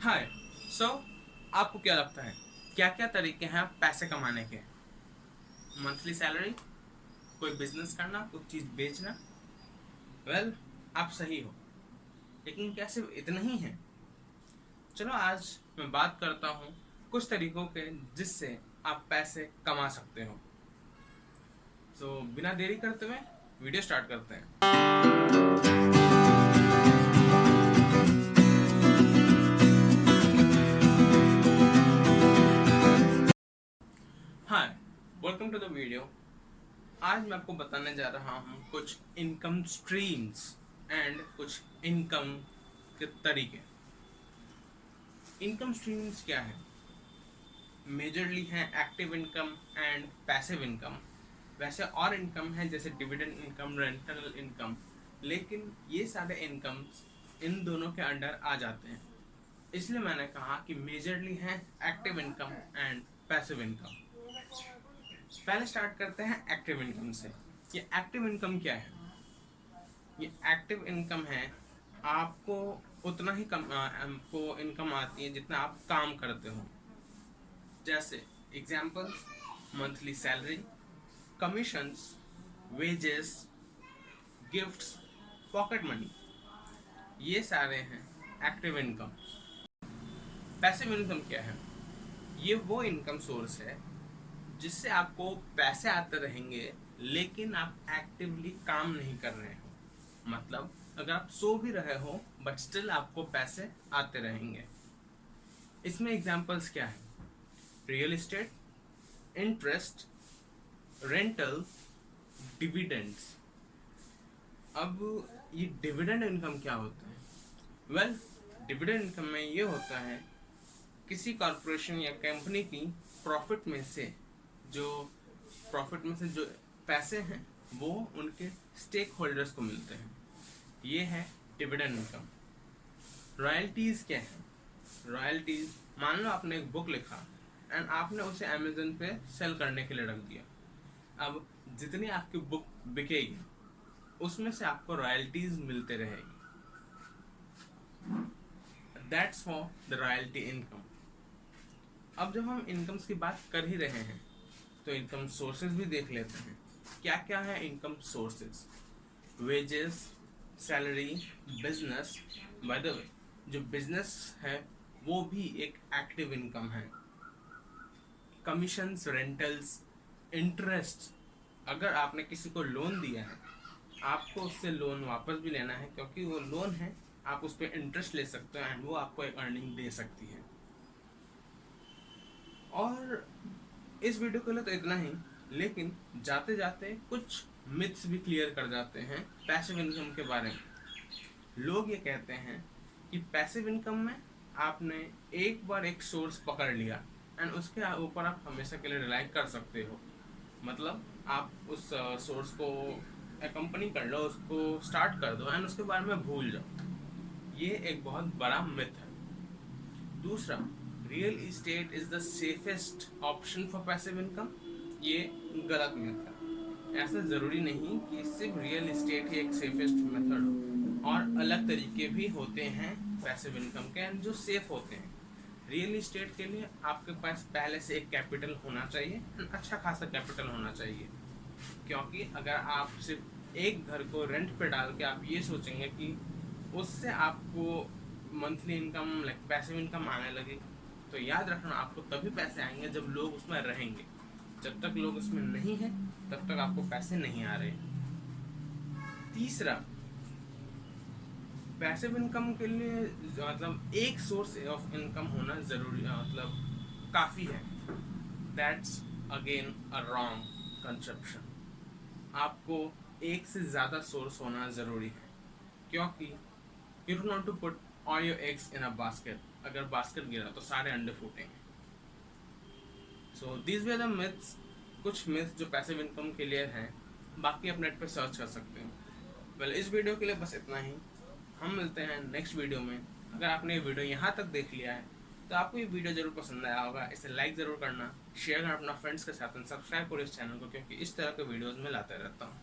हाय। सो आपको क्या लगता है क्या क्या तरीके हैं पैसे कमाने के? मंथली सैलरी, कोई बिजनेस करना, कुछ चीज बेचना? वेल, आप सही हो, लेकिन क्या सिर्फ इतना ही है? चलो आज मैं बात करता हूँ कुछ तरीकों के जिससे आप पैसे कमा सकते हो। बिना देरी करते हुए वीडियो स्टार्ट करते हैं। हाय, वेलकम टू द वीडियो। आज मैं आपको बताने जा रहा हूँ कुछ इनकम स्ट्रीम्स एंड कुछ इनकम के तरीके। इनकम स्ट्रीम्स क्या है? मेजरली हैं active income and passive income. वैसे और इनकम है जैसे डिविडेंड इनकम, रेंटल इनकम, लेकिन ये सारे इनकम्स इन दोनों के अंडर आ जाते हैं। इसलिए मैंने कहा कि मेजरली हैं active income and passive income. पहले स्टार्ट करते हैं एक्टिव इनकम से। ये एक्टिव इनकम क्या है? ये एक्टिव इनकम है, आपको उतना ही आपको इनकम आती है जितना आप काम करते हो। जैसे examples, monthly salary, commissions, wages, gifts, pocket money, ये सारे हैं एक्टिव इनकम। पैसिव इनकम क्या है? ये वो इनकम सोर्स है जिससे आपको पैसे आते रहेंगे लेकिन आप एक्टिवली काम नहीं कर रहे हो। मतलब अगर आप सो भी रहे हो बट स्टिल आपको पैसे आते रहेंगे। इसमें एग्जांपल्स क्या है? Real estate, interest, rental, dividends. अब ये डिविडेंड इनकम क्या होता है? वेल, डिविडेंड इनकम में ये होता है किसी कॉरपोरेशन या कंपनी की जो प्रॉफिट में से जो पैसे हैं वो उनके स्टेक होल्डर्स को मिलते हैं। ये है डिविडेंड इनकम। रॉयल्टीज क्या है? रॉयल्टीज, मान लो आपने एक बुक लिखा एंड आपने उसे अमेजन पे सेल करने के लिए रख दिया। अब जितनी आपकी बुक बिकेगी उसमें से आपको रॉयल्टीज मिलते रहेगी। That's for the royalty income. अब जब हम इनकम्स की बात कर ही रहे हैं तो इनकम सोर्सेज भी देख लेते हैं। क्या क्या है income sources? Wages, salary, business. By the way, जो बिजनेस है वो भी एक एक्टिव इनकम है। Commissions, rentals, interest. अगर आपने किसी को लोन दिया है, आपको उससे लोन वापस भी लेना है क्योंकि वो लोन है, आप उस पर इंटरेस्ट ले सकते हो एंड वो आपको एक अर्निंग दे सकती है। और इस वीडियो के लिए तो इतना ही, लेकिन जाते जाते कुछ मिथ्स भी क्लियर कर जाते हैं पैसिव इनकम के बारे में। लोग ये कहते हैं कि पैसिव इनकम में आपने एक बार एक सोर्स पकड़ लिया एंड उसके ऊपर आप हमेशा के लिए रिलाई कर सकते हो। मतलब आप उस सोर्स को कंपनी कर लो, उसको स्टार्ट कर दो एंड उसके बारे में भूल जाओ। ये एक बहुत बड़ा मिथ है। दूसरा, real estate is the safest option for passive income. ये गलत मिथ है। ऐसा ज़रूरी नहीं कि सिर्फ रियल इस्टेट ही एक सेफेस्ट मेथड हो, और अलग तरीके भी होते हैं पैसिव इनकम के जो सेफ होते हैं। रियल इस्टेट के लिए आपके पास पहले से एक कैपिटल होना चाहिए, अच्छा खासा कैपिटल होना चाहिए। क्योंकि अगर आप सिर्फ एक घर को रेंट पे डाल के आप ये सोचेंगे कि उससे आपको monthly income like passive income आने लगे, तो याद रखना आपको तभी पैसे आएंगे जब लोग उसमें रहेंगे। जब तक लोग उसमें नहीं है तब तक आपको पैसे नहीं आ रहे। तीसरा, पैसिव इनकम के लिए मतलब एक सोर्स ऑफ इनकम होना जरूरी, मतलब काफ़ी है। That's again a wrong conception. आपको एक से ज़्यादा सोर्स होना ज़रूरी है, क्योंकि you don't want to put all your eggs in a basket. अगर बास्केट गिरा तो सारे अंडे फूटेंगे। So these were the myths, कुछ मिथ्स जो पैसिव इनकम के लिए हैं। बाकी आप नेट पे सर्च कर सकते हो। वेल, इस वीडियो के लिए बस इतना ही। हम मिलते हैं नेक्स्ट वीडियो में। अगर आपने ये वीडियो यहाँ तक देख लिया है तो आपको ये वीडियो जरूर पसंद आया होगा। इसे लाइक ज़रूर करना, शेयर करना अपना फ्रेंड्स के साथ, सब्सक्राइब करो इस चैनल को, क्योंकि इस तरह के वीडियोज़ में लाते रहता हूँ।